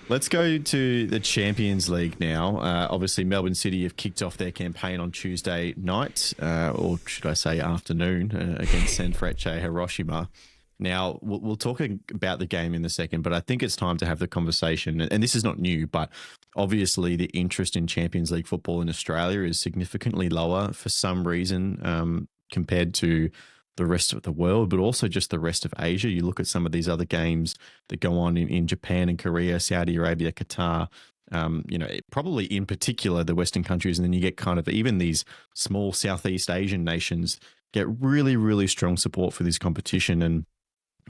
Let's go to the Champions League now. Obviously, Melbourne City have kicked off their campaign on Tuesday night, or should I say afternoon, against Sanfrecce Hiroshima. Now, we'll talk about the game in a second, but I think it's time to have the conversation. And this is not new, but obviously the interest in Champions League football in Australia is significantly lower for some reason compared to the rest of the world, but also just the rest of Asia. You look at some of these other games that go on in Japan and Korea, Saudi Arabia, Qatar, probably in particular the Western countries. And then you get kind of even these small Southeast Asian nations get really, really strong support for this competition. And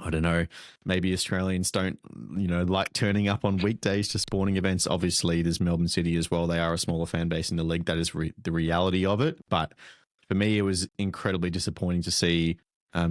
I don't know, maybe Australians don't, like turning up on weekdays to sporting events. Obviously, there's Melbourne City as well. They are a smaller fan base in the league. That is the reality of it. But for me, it was incredibly disappointing to see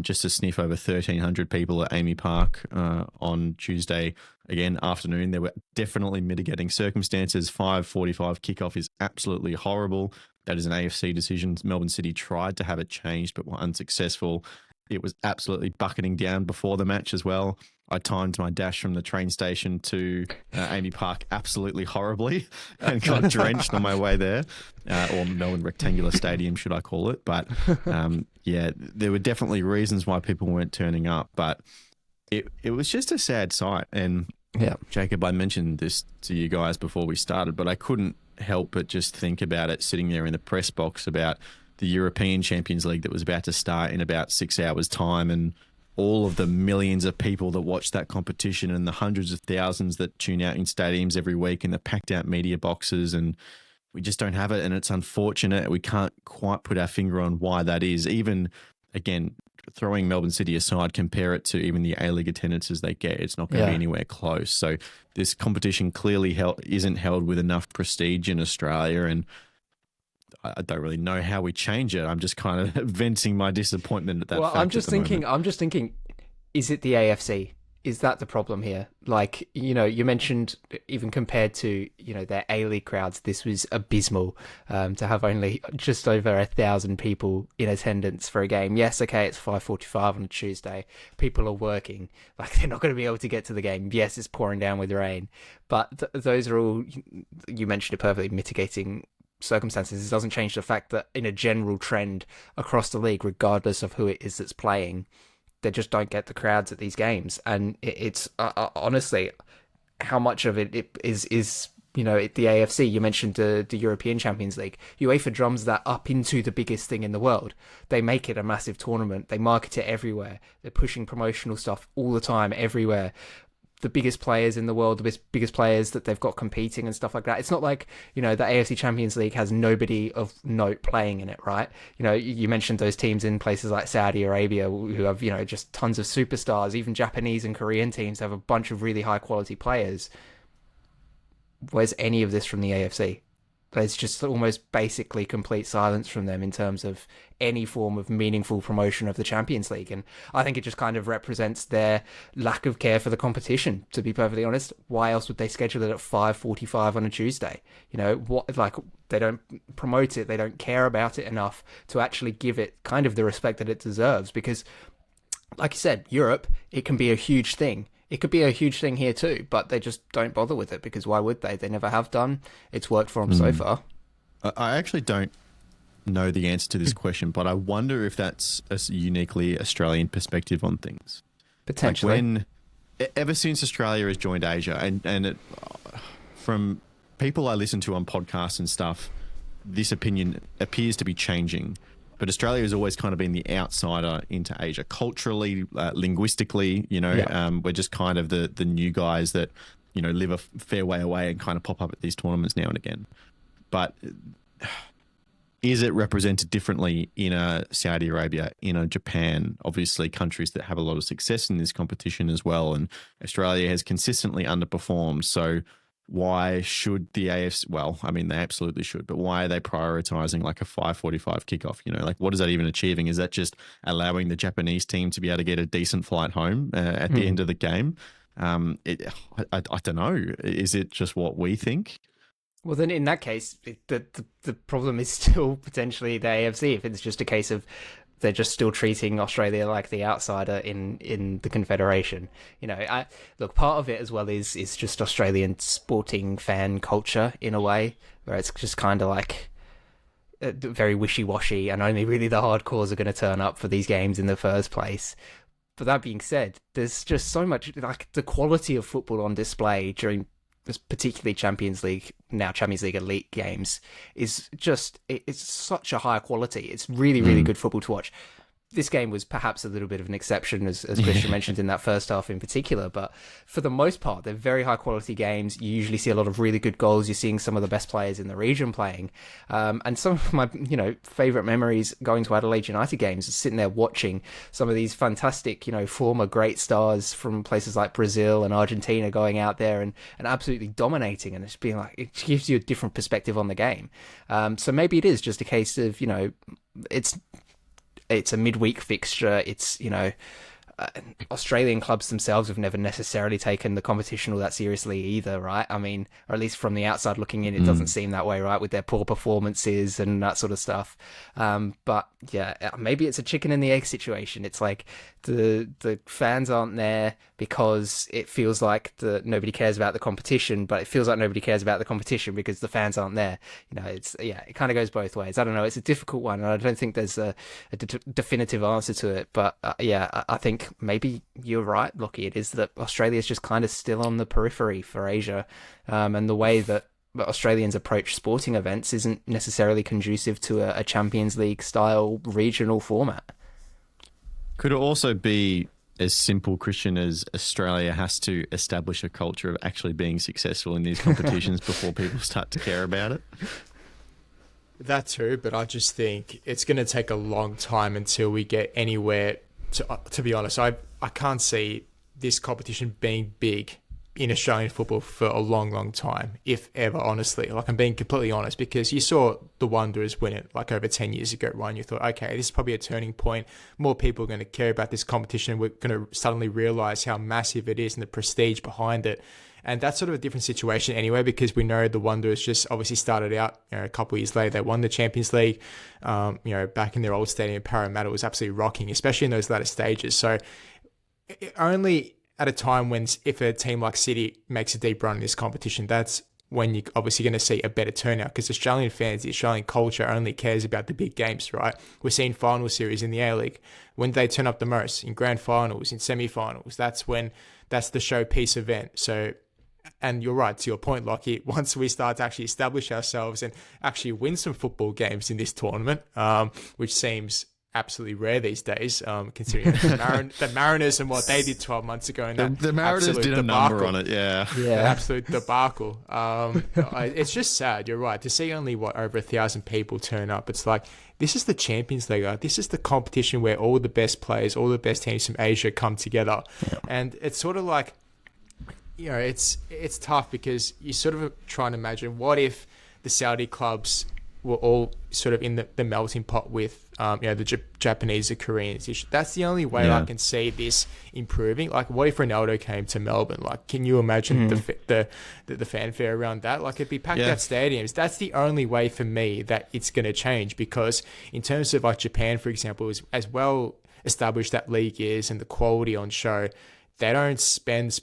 just a sniff over 1,300 people at Amy Park on Tuesday, again, afternoon. There were definitely mitigating circumstances. 5:45 kickoff is absolutely horrible. That is an AFC decision. Melbourne City tried to have it changed, but were unsuccessful. It was absolutely bucketing down before the match as well. I timed my dash from the train station to Amy Park absolutely horribly and got drenched on my way there, or Melbourne Rectangular Stadium, should I call it. But there were definitely reasons why people weren't turning up, but it was just a sad sight. And Jacob, I mentioned this to you guys before we started, but I couldn't help but just think about it sitting there in the press box about the European Champions League that was about to start in about 6 hours' time, and all of the millions of people that watch that competition and the hundreds of thousands that tune out in stadiums every week and the packed out media boxes. And we just don't have it. And it's unfortunate. We can't quite put our finger on why that is. Even, again, throwing Melbourne City aside, compare it to even the A-League attendances they get, it's not going to be anywhere close. So this competition clearly isn't held with enough prestige in Australia, and I don't really know how we change it. I'm just kind of venting my disappointment at that. Well, I'm just thinking, is it the AFC? Is that the problem here? Like, you mentioned even compared to, their A-League crowds, this was abysmal to have only just over 1,000 people in attendance for a game. Yes, okay, it's 5:45 on a Tuesday. People are working. Like, they're not going to be able to get to the game. Yes, it's pouring down with rain. But those are all, you mentioned it perfectly, mitigating circumstances. It doesn't change the fact that in a general trend across the league, regardless of who it is that's playing, they just don't get the crowds at these games. And it's honestly, how much of it is the AFC. You mentioned the European Champions League. UEFA drums that up into the biggest thing in the world. They make it a massive tournament. They market it everywhere. They're pushing promotional stuff all the time, everywhere. The biggest players in the world, the biggest players that they've got competing and stuff like that. It's not like, the AFC Champions League has nobody of note playing in it, right? You mentioned those teams in places like Saudi Arabia who have, just tons of superstars. Even Japanese and Korean teams have a bunch of really high quality players. Where's any of this from the AFC? There's just almost basically complete silence from them in terms of any form of meaningful promotion of the Champions League. And I think it just kind of represents their lack of care for the competition, to be perfectly honest. Why else would they schedule it at 5:45 on a Tuesday? They don't promote it. They don't care about it enough to actually give it kind of the respect that it deserves. Because, like you said, Europe, it can be a huge thing. It could be a huge thing here too, but they just don't bother with it because why would they? They never have done. It's worked for them so far. I actually don't know the answer to this question, but I wonder if that's a uniquely Australian perspective on things. Potentially. Ever since Australia has joined Asia, and from people I listen to on podcasts and stuff, this opinion appears to be changing. But Australia has always kind of been the outsider into Asia, culturally, linguistically. We're just kind of the new guys that live a fair way away and kind of pop up at these tournaments now and again. But is it represented differently in Saudi Arabia, in Japan? Obviously, countries that have a lot of success in this competition as well, and Australia has consistently underperformed. So why should the AFC, well, I mean, they absolutely should, but why are they prioritizing like a 5:45 kickoff? What is that even achieving? Is that just allowing the Japanese team to be able to get a decent flight home at the end of the game? I don't know. Is it just what we think? Well, then in that case, the problem is still potentially the AFC. If it's just a case of they're just still treating Australia like the outsider in the Confederation. Look, part of it as well is just Australian sporting fan culture in a way, where it's just kind of like very wishy-washy, and only really the hardcores are going to turn up for these games in the first place. But that being said, there's just so much, like, the quality of football on display during this, particularly Champions League elite games, is just, it's such a high quality. It's really, really good football to watch. This game was perhaps a little bit of an exception, as Christian mentioned, in that first half in particular. But for the most part, they're very high quality games. You usually see a lot of really good goals. You're seeing some of the best players in the region playing. And some of my, favourite memories going to Adelaide United games is sitting there watching some of these fantastic, former great stars from places like Brazil and Argentina going out there and absolutely dominating. And it's being like, it gives you a different perspective on the game. So maybe it is just a case of, it's a midweek fixture. It's, Australian clubs themselves have never necessarily taken the competition all that seriously either, right? I mean, or at least from the outside looking in, it doesn't seem that way, right? With their poor performances and that sort of stuff. But yeah, maybe it's a chicken and the egg situation. It's like the fans aren't there because it feels like nobody cares about the competition, but it feels like nobody cares about the competition because the fans aren't there. It kind of goes both ways. I don't know. It's a difficult one, and I don't think there's a definitive answer to it. But I think maybe you're right, Lachie. It is that Australia's just kind of still on the periphery for Asia, and the way that Australians approach sporting events isn't necessarily conducive to a Champions League style regional format. Could it also be as simple, Christian, as Australia has to establish a culture of actually being successful in these competitions before people start to care about it? That too, but I just think it's going to take a long time until we get anywhere. To be honest, I can't see this competition being big in Australian football for a long, long time, if ever, honestly. Like, I'm being completely honest, because you saw the Wanderers win it like over 10 years ago, right? And you thought, okay, this is probably a turning point. More people are going to care about this competition. We're going to suddenly realise how massive it is and the prestige behind it. And that's sort of a different situation anyway, because we know the Wanderers just obviously started out, a couple of years later, they won the Champions League, back in their old stadium, Parramatta was absolutely rocking, especially in those latter stages. So only at a time when, if a team like City makes a deep run in this competition, that's when you're obviously going to see a better turnout, because Australian fans, the Australian culture only cares about the big games, right? We're seeing final series in the A-League. When they turn up the most? In grand finals, in semi-finals. That's the showpiece event. So, and you're right, to your point, Lachie, once we start to actually establish ourselves and actually win some football games in this tournament, which seems absolutely rare these days, considering the Mariners and what they did 12 months ago. And the Mariners did a number on it, yeah. Absolute debacle. It's just sad, you're right, to see only, over 1,000 people turn up. It's like, this is the Champions League. This is the competition where all the best players, all the best teams from Asia come together. Yeah. And it's sort of like, it's tough, because you sort of try and imagine, what if the Saudi clubs were all sort of in the melting pot with the Japanese, the Koreans. That's the only way I can see this improving. Like, what if Ronaldo came to Melbourne? Like, can you imagine the fanfare around that? Like, it'd be packed out stadiums. That's the only way for me that it's going to change, because in terms of like Japan, for example, is as well established that league is, and the quality on show, they don't spend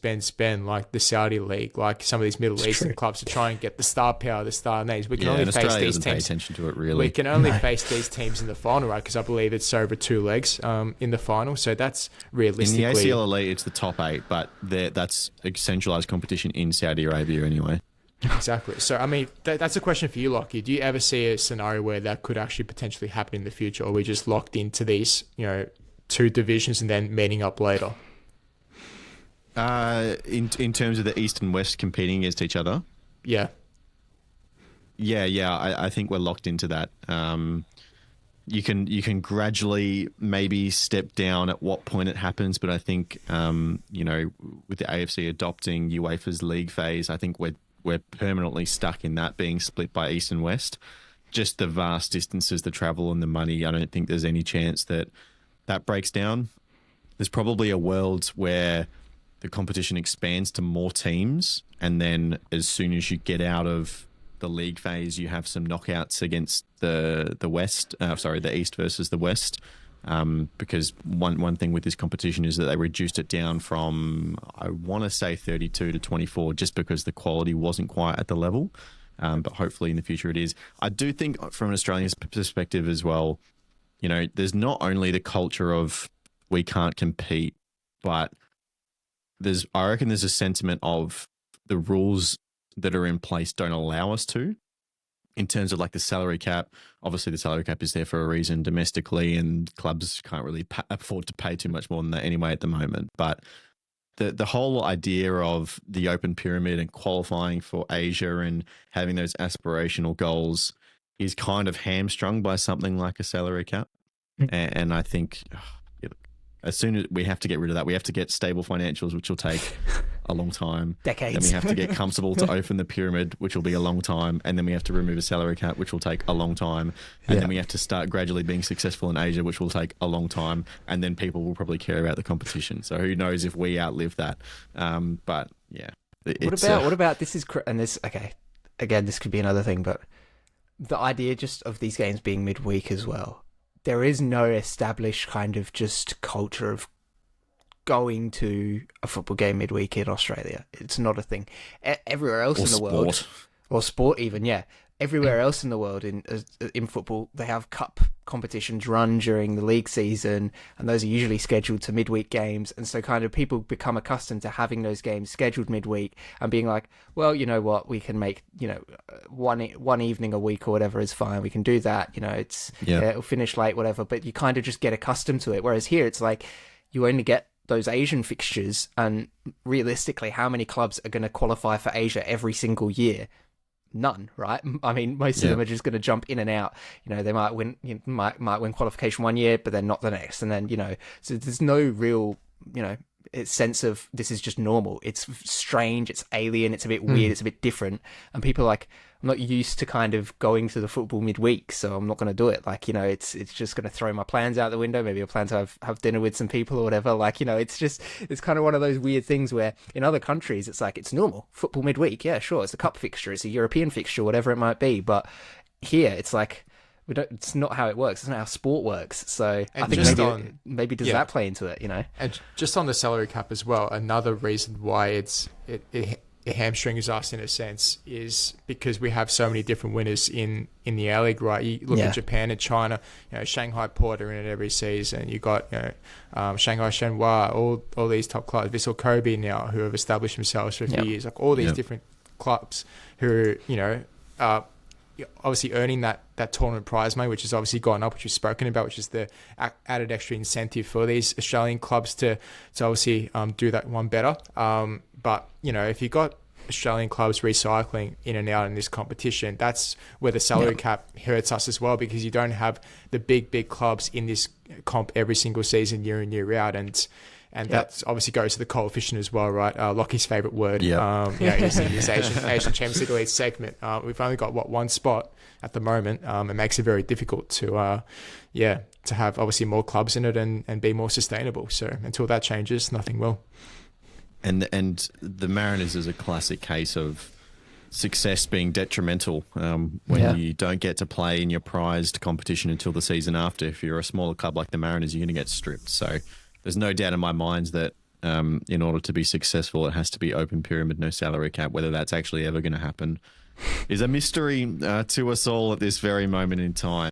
like the Saudi league, like some of these Middle Eastern clubs, to try and get the star power, the star names. We can only face these teams. Pay attention to it, really. We can only face these teams in the final, right? Because I believe it's over 2 legs in the final. So that's realistically, in the ACL Elite, it's the top 8, but that's a centralised competition in Saudi Arabia anyway. Exactly. So, I mean, that's a question for you, Lachie. Do you ever see a scenario where that could actually potentially happen in the future, or are we just locked into these, 2 divisions and then meeting up later? In terms of the East and West competing against each other? Yeah. I think we're locked into that. You can gradually maybe step down at what point it happens, but I think, with the AFC adopting UEFA's league phase, I think we're permanently stuck in that, being split by East and West. Just the vast distances, the travel and the money, I don't think there's any chance that breaks down. There's probably a world where the competition expands to more teams, and then as soon as you get out of the league phase, you have some knockouts against the East versus the West. Because one thing with this competition is that they reduced it down from, I want to say 32 to 24, just because the quality wasn't quite at the level. But hopefully in the future it is. I do think from an Australian perspective as well, there's not only the culture of we can't compete, but I reckon there's a sentiment of the rules that are in place don't allow us to. In terms of like the salary cap, obviously the salary cap is there for a reason domestically, and clubs can't really afford to pay too much more than that anyway at the moment. But the whole idea of the open pyramid and qualifying for Asia and having those aspirational goals is kind of hamstrung by something like a salary cap. And I think as soon as we have to get rid of that, we have to get stable financials, which will take a long time. Decades. Then we have to get comfortable to open the pyramid, which will be a long time. And then we have to remove a salary cap, which will take a long time. And then we have to start gradually being successful in Asia, which will take a long time. And then people will probably care about the competition. So who knows if we outlive that. But yeah. What about this is, and this, okay, again, this could be another thing, but the idea just of these games being midweek as well. There is no established kind of just culture of going to a football game midweek in Australia. It's not a thing. Everywhere else in the world, or sport even, yeah. Everywhere else in the world in football, they have cup competitions run during the league season, and those are usually scheduled to midweek games. And so kind of people become accustomed to having those games scheduled midweek and being like, well, you know what, we can make, one evening a week or whatever is fine. We can do that. It'll finish late, whatever. But you kind of just get accustomed to it. Whereas here, it's like you only get those Asian fixtures, and realistically, how many clubs are going to qualify for Asia every single year? None, right? I mean, most of them are just going to jump in and out. They might win, might win qualification one year, but then not the next, and then so there's no real, sense of this is just normal. It's strange, it's alien, it's a bit weird, it's a bit different, and people are like, I'm not used to kind of going to the football midweek, so I'm not going to do it. Like, it's just going to throw my plans out the window. Maybe I plan to have dinner with some people or whatever. Like, it's kind of one of those weird things where in other countries, it's like, it's normal. Football midweek, yeah, sure. It's a cup fixture. It's a European fixture, whatever it might be. But here, it's like, it's not how it works. It's not how sport works. So I think maybe does that play into it, And just on the salary cap as well, another reason why it hamstrings us in a sense is because we have so many different winners in the A-League, right? You look at Japan and China, Shanghai Port are in it every season. You got Shanghai Shenhua, all these top clubs, Vissel Kobe now, who have established themselves for a few years, like all these different clubs who are obviously earning that tournament prize money, which has obviously gone up, which we've spoken about, which is the added extra incentive for these Australian clubs to obviously do that one better. But if you've got Australian clubs recycling in and out in this competition, that's where the salary cap hurts us as well, because you don't have the big clubs in this comp every single season, year in, year out. And that obviously goes to the coefficient as well, right? Lachie's favourite word. Is in this Asian Champions League segment. We've only got one spot at the moment. It makes it very difficult to have obviously more clubs in it and be more sustainable. So until that changes, nothing will. And the Mariners is a classic case of success being detrimental when you don't get to play in your prized competition until the season after. If you're a smaller club like the Mariners, you're going to get stripped. So there's no doubt in my mind that in order to be successful, it has to be open pyramid, no salary cap. Whether that's actually ever going to happen is a mystery to us all at this very moment in time.